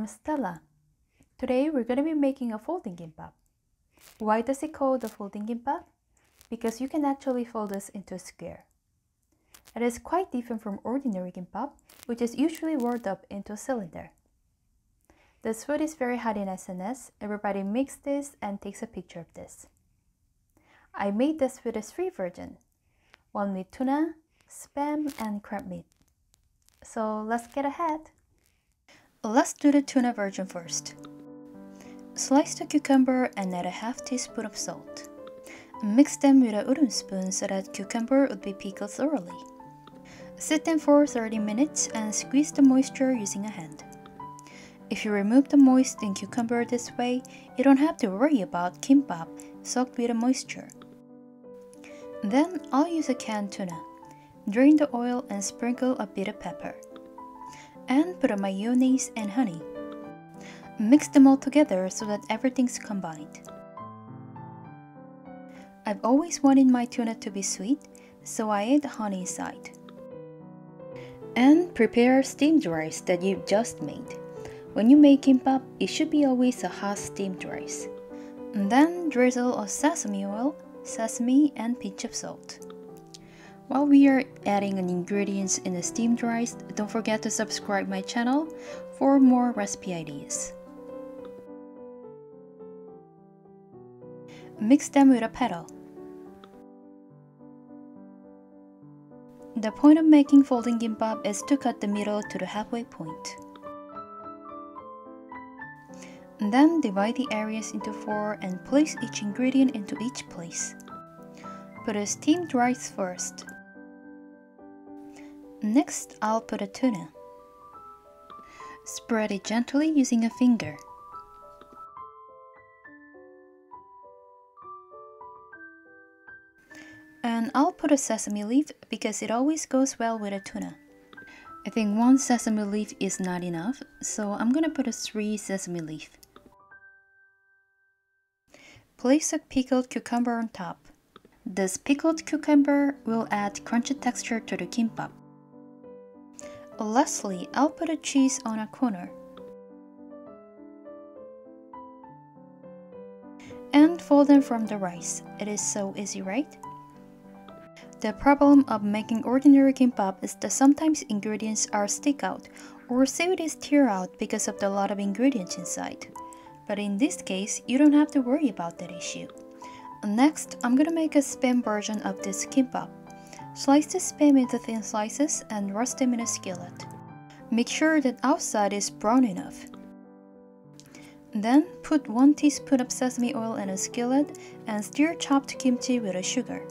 I'm Stella. Today we're going to be making a folding kimbap. Why does it called the folding kimbap? Because you can actually fold this into a square. It is quite different from ordinary kimbap, which is usually rolled up into a cylinder. This food is very hot in SNS. Everybody makes this and takes a picture of this. I made this with a 3 version, one with tuna, spam, and crab meat. So let's get ahead. Let's do the tuna version first. Slice the cucumber and add a half teaspoon of salt. Mix them with a wooden spoon so that cucumber would be pickled thoroughly. Sit them for 30 minutes and squeeze the moisture using a hand. If you remove the moist in cucumber this way, you don't have to worry about kimbap soaked with the moisture. Then I'll use a canned tuna. Drain the oil and sprinkle a bit of pepper. And put a mayonnaise and honey. Mix them all together so that everything's combined. I've always wanted my tuna to be sweet, so I add honey inside. And prepare steamed rice that you've just made. When you make kimbap, it should be always a hot steamed rice. And then drizzle of sesame oil, sesame, and pinch of salt. While we are adding ingredients in the steamed rice, don't forget to subscribe my channel for more recipe ideas. Mix them with a paddle. The point of making folding kimbap is to cut the middle to the halfway point. Then divide the areas into 4 and place each ingredient into each place. Put a steamed rice first. Next, I'll put a tuna. Spread it gently using a finger. And I'll put a sesame leaf because it always goes well with a tuna. I think 1 sesame leaf is not enough, so I'm gonna put a 3 sesame leaf. Place a pickled cucumber on top. This pickled cucumber will add crunchy texture to the kimbap. Lastly, I'll put a cheese on a corner. And fold them from the rice. It is so easy, right? The problem of making ordinary kimbap is that sometimes ingredients are stick out or seaweed is tear out because of the lot of ingredients inside. But in this case, you don't have to worry about that issue. Next, I'm gonna make a spam version of this kimbap. Slice the spam into thin slices and roast them in a skillet. Make sure that outside is brown enough. Then put 1 teaspoon of sesame oil in a skillet and stir chopped kimchi with a sugar.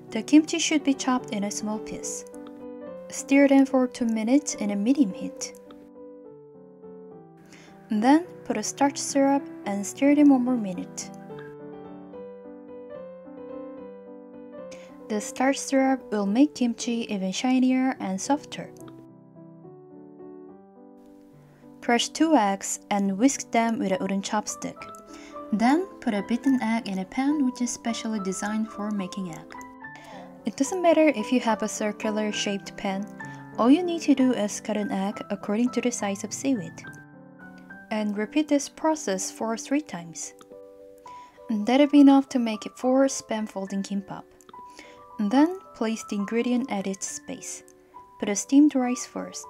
The kimchi should be chopped in a small piece. Stir them for 2 minutes in a medium heat. Then put a starch syrup and stir them 1 more minute. The starch syrup will make kimchi even shinier and softer. Crush 2 eggs and whisk them with a wooden chopstick. Then put a beaten egg in a pan which is specially designed for making egg. It doesn't matter if you have a circular shaped pan. All you need to do is cut an egg according to the size of seaweed. And repeat this process for 3 times. That'll be enough to make 4 spam folding kimbap. Then place the ingredient at its base. Put a steamed rice first.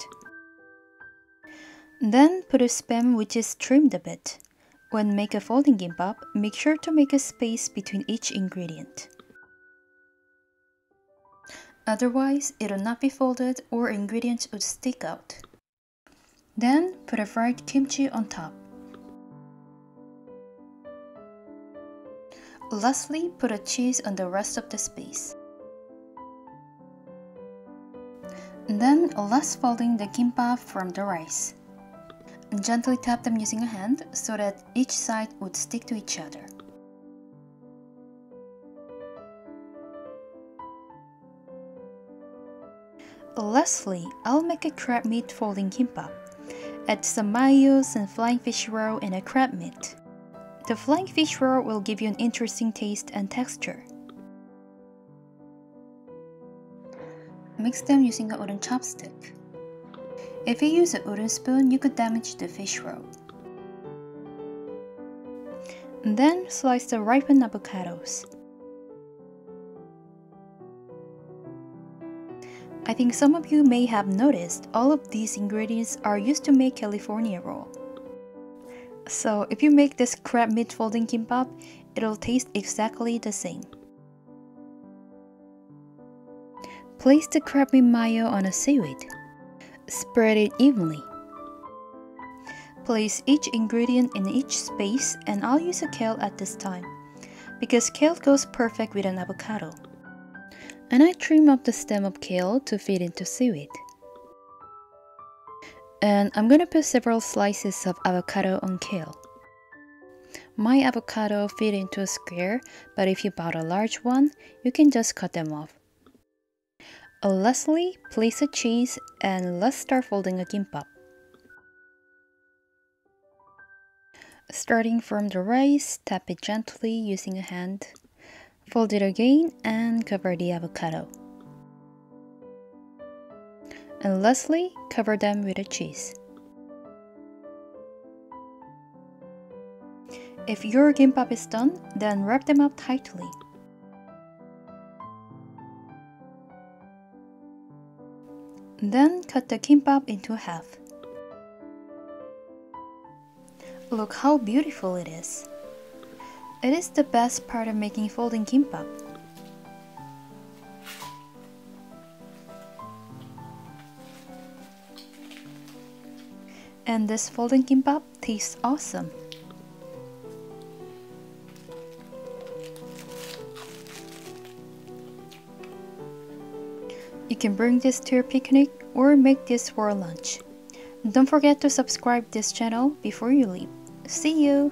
Then put a spam which is trimmed a bit. When make a folding kimbap, make sure to make a space between each ingredient. Otherwise, it will not be folded or ingredients would stick out. Then put a fried kimchi on top. Lastly, put a cheese on the rest of the space. Then last folding the kimbap from the rice. Gently tap them using a hand so that each side would stick to each other. Lastly, I'll make a crab meat folding kimbap. Add some mayos and flying fish roe in a crab meat. The flying fish roe will give you an interesting taste and texture. Mix them using a wooden chopstick. If you use a wooden spoon, you could damage the fish roll. And then slice the ripened avocados. I think some of you may have noticed all of these ingredients are used to make California roll. So if you make this crab meat folding kimbap, it'll taste exactly the same. Place the crab meat mayo on a seaweed. Spread it evenly. Place each ingredient in each space, and I'll use a kale at this time because kale goes perfect with an avocado. And I trim up the stem of kale to fit into seaweed. And I'm gonna put several slices of avocado on kale. My avocado fit into a square, but if you bought a large one, you can just cut them off. Lastly, place a cheese and let's start folding a kimbap. Starting from the rice, tap it gently using a hand. Fold it again and cover the avocado. And lastly, cover them with a cheese. If your kimbap is done, then wrap them up tightly. Then cut the kimbap into half. Look how beautiful it is. It is the best part of making folding kimbap. And this folding kimbap tastes awesome. You can bring this to your picnic or make this for lunch. Don't forget to subscribe this channel before you leave. See you!